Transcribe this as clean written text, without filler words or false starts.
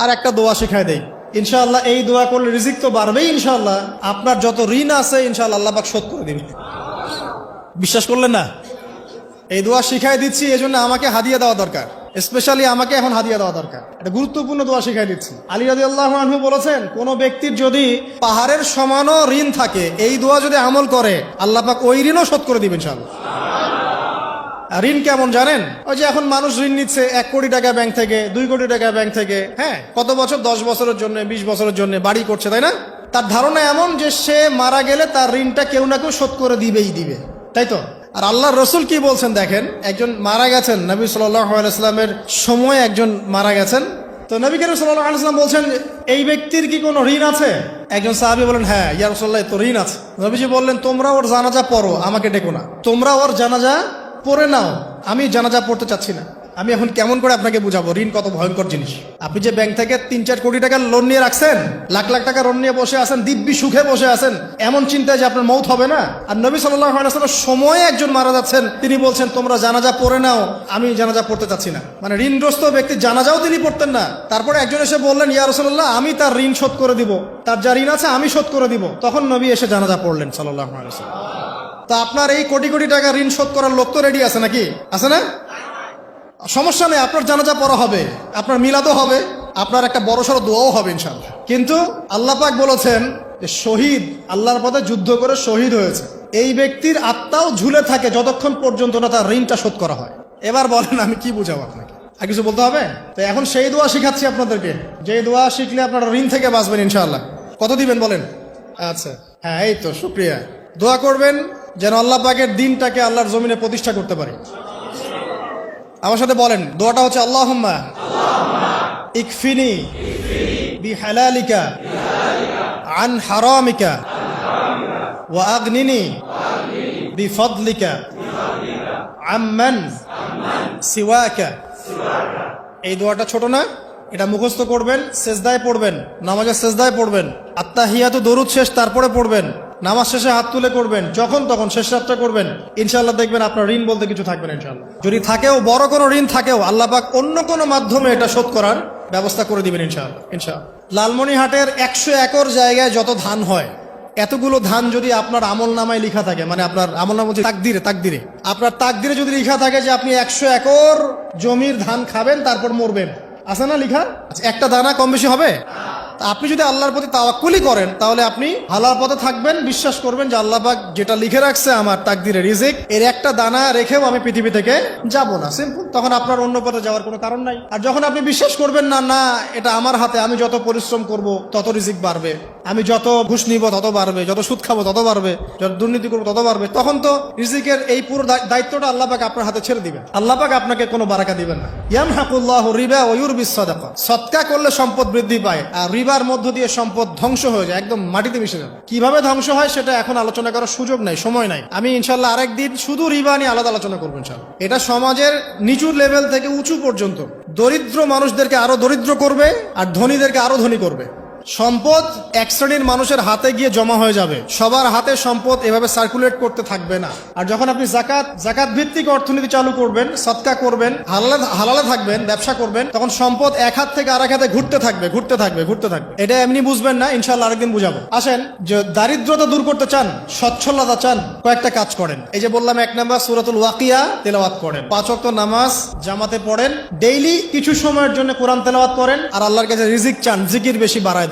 আর একটা দোয়া শিখাই দেই, ইনশাআল্লাহ এই দোয়া করলে রিজিক তো বাড়বেই ইনশাআল্লাহ, আপনার যত ঋণ আছে ইনশাআল্লাহ আল্লাহ পাক শোধ করে দিবেন। বিশ্বাস করলেন না? এই দোয়া শিখাই দিচ্ছি, এই জন্য আমাকে হাদিয়া দেওয়া দরকার, স্পেশালি আমাকে এখন হাদিয়া দেওয়া দরকার। এটা গুরুত্বপূর্ণ দোয়া শিখাই দিচ্ছি। আলী রাদিয়াল্লাহু আনহু বলেছেন, কোন ব্যক্তির যদি পাহাড়ের সমানও ঋণ থাকে, এই দোয়া যদি আমল করে আল্লাহ পাক ওই ঋণও শোধ করে দিবেন ইনশাআল্লাহ। ঋণ কেমন জানেন? ওই যে এখন মানুষ ঋণ নিচ্ছে 1 কোটি টাকা ব্যাংক থেকে, 2 কোটি টাকা ব্যাংক থেকে, হ্যাঁ, কত বছর, 10 বছরের জন্য, 20 বছরের জন্য বাড়ি করছে, তাই না? তার ধারণা এমন যে সে মারা গেলে তার ঋণটা কেউ না কেউ শোধ করে দিবেই দিবে, তাই তো? আর আল্লাহর রসুল কি বলছেন দেখেন, একজন মারা গেছেন, নবী সাল্লাল্লাহু আলাইহি ওয়াসাল্লামের সময় একজন মারা গেছেন, তো নবী করিম সাল্লাল্লাহু আলাইহি ওয়াসাল্লাম বলছেন, এই ব্যক্তির কি কোনো ঋণ আছে? একজন সাহাবী বলেন, হ্যাঁ ইয়া রাসূলুল্লাহ, তো ঋণ আছে। নবীজি বললেন, তোমরা ওর জানাজা পড়ো, আমাকে ডেকো না, তোমরা ওর জানাজা পড়ে নাও, আমি জানাজা পড়তে চাচ্ছি না। আমি এখন কেমন করে আপনাকে বুঝাবো ঋণ কত ভয়ঙ্কর জিনিস? আপনি যে ব্যাংক থেকে 3-4 কোটি টাকার লোন নিয়ে রাখছেন, লাখ লাখ টাকা লোন নিয়ে বসে আছেন, দিব্যি সুখে বসে আছেন, এমন চিন্তায় যে আপনার মৌত হবে না। আর নবী সাল্লাল্লাহু আলাইহি ওয়াসাল্লামের সময়ে একজন মারা যাচ্ছেন, তিনি বলছেন তোমরা জানাজা পড়ে নাও, আমি জানাজা পড়তে চাচ্ছি না। মানে ঋণগ্রস্ত ব্যক্তি জানাজাও তিনি পড়তেন না। তারপরে একজন এসে বললেন, ইয়া রাসূলুল্লাহ, আমি তার ঋণ শোধ করে দিব, তার যা ঋণ আছে আমি শোধ করে দিব। তখন নবী এসে জানাজা পড়লেন সাল্লাল্লাহু আলাইহি ওয়াসাল্লাম। তা আপনার এই কোটি কোটি টাকা ঋণ শোধ করার লোক তো রেডি আছে নাকি? আছে না? সমস্যা নেই, আপনার জানাজা পড়া হবে, আপনার মিলাদও হবে, আপনার একটা বড়সড় দোয়াও হবে ইনশাআল্লাহ। কিন্তু আল্লাহ পাক বলেছেন যে শহীদ, আল্লাহর পথে যুদ্ধ করে শহীদ হয়েছে, এই ব্যক্তির আত্মাও ঝুলে থাকে যতক্ষণ পর্যন্ত না তার ঋণটা শোধ করা হয়। এবার বলেন আমি কি বুঝাবো আপনাকে? আর কিছু বলতে হবে? তো এখন সেই দোয়া শিখাচ্ছি আপনাদেরকে, যে দোয়া শিখলে আপনারা ঋণ থেকে বাঁচবেন ইনশাআল্লাহ। কত দিবেন বলেন? আচ্ছা, হ্যাঁ, এই তো, শুকরিয়া। দোয়া করবেন যেন আল্লাহ পাকের দিনটাকে আল্লাহর জমিনে প্রতিষ্ঠা করতে পারি। আমার সাথে বলেন, দোয়াটা হচ্ছে, আল্লাহুম্মা ইকফিনি বিহালালিকা আন হারামিকা ওয়া আগনিনি বিফদলিকা আম্মান সিওয়াকা। এই দোয়াটা ছোট না? এটা মুখস্থ করবেন, সেজদায় পড়বেন, নামাজের সেজদায় পড়বেন, আত্তাহিয়াতু দরুদ শেষ তারপরে পড়বেন, নামাজ শেষে হাত তুলে করবেন, যখন তখন শেষ রাতটা করবেন, ইনশাআল্লাহ দেখবেন আপনার ঋণ বলতে কিছু থাকবে না ইনশাআল্লাহ। যদি থাকেও, বড় কোনো ঋণ থাকেও, আল্লাহ পাক অন্য কোনো মাধ্যমে এটা শোধ করার ব্যবস্থা করে দিবেন ইনশাআল্লাহ। ইনশাআল্লাহ। লালমনিরহাটের 100 একর জায়গায় যত ধান হয়, এতগুলো ধান যদি আপনার আমল নামায় লেখা থাকে, মানে আপনার আমল নামা তাকদিরে আপনার তাকদিরে যদি লেখা থাকে যে আপনি 100 একর জমির ধান খাবেন তারপর মরবেন, আছে না লেখা? একটা দানা কম বেশি হবে? আপনি যদি আল্লাহর প্রতি তাওয়াক্কুলি করেন, তাহলে আপনি হালাল পথে থাকবেন, বিশ্বাস করবেন যে আল্লাহ পাক যেটা লিখে রাখছে আমার তাকদিরে, রিজিক, এর একটা দানা রেখেও আমি পৃথিবী থেকে যাব না, সিম্পল। তখন আপনার অন্য পথে যাওয়ার কোনো কারণ নাই। আর যখন আপনি বিশ্বাস করবেন না, না এটা আমার হাতে, আমি যত পরিশ্রম করব তত রিজিক বাড়বে, আমি যত ঘুষ নিব তত বাড়বে, যত সুদ খাবো তত বাড়বে, যত দুর্নীতি করবো তত বাড়বে, তখন তো রিজিকের এই পুরো দায়িত্বটা আল্লাহ পাক আপনার হাতে ছেড়ে দিবেন। আল্লাহ পাক আপনাকে কোনো বারাকা দিবেন না। ইয়ামহাকুল্লাহু রিবা ওয়া ইউরবিস সাদাকা। সদকা করলে সম্পদ বৃদ্ধি পায়, আর রিবার মধ্য দিয়ে সম্পদ ধ্বংস হয়ে যায়, একদম মাটিতে মিশে যায়। কিভাবে ধ্বংস হয় সেটা এখন আলোচনা করার সুযোগ নাই, সময় নাই। আমি ইনশাআল্লাহ আরেকদিন শুধু রিবা নিয়ে আলাদা আলোচনা করবো ইনশাআল্লাহ। এটা সমাজের নিচু লেভেল থেকে উঁচু পর্যন্ত দরিদ্র মানুষদেরকে আরো দরিদ্র করবে, আর ধনীদেরকে আরো ধনী করবে। সম্পদ এক শ্রেণীর মানুষের হাতে গিয়ে জমা হয়ে যাবে, সবার হাতে সম্পদ এভাবে সার্কুলেট করতে থাকবে না। আর যখন আপনি জাকাত ভিত্তিক অর্থনীতি চালু করবেন, সদকা করবেন, হালালে থাকবেন, ব্যবসা করবেন, তখন সম্পদ এক হাত থেকে আরেক হাতে ঘুরতে থাকবে। এটা এমনি বুঝবেন না, ইনশাআল্লাহ আরেকদিন বুঝাবো। আসেন, যে দারিদ্রতা দূর করতে চান, সচ্ছলতা চান, কয়েকটা কাজ করেন। এই যে বললাম, 1 নাম্বার সূরাতুল ওয়াকিয়া তেলাওয়াত করেন, 5 ওয়াক্ত নামাজ জামাতে পড়েন, ডেইলি কিছু সময়ের জন্য কোরআন তেলাওয়াত করেন, আর আল্লাহর কাছে রিজিক চান, জিকির বেশি বাড়ায় দেন।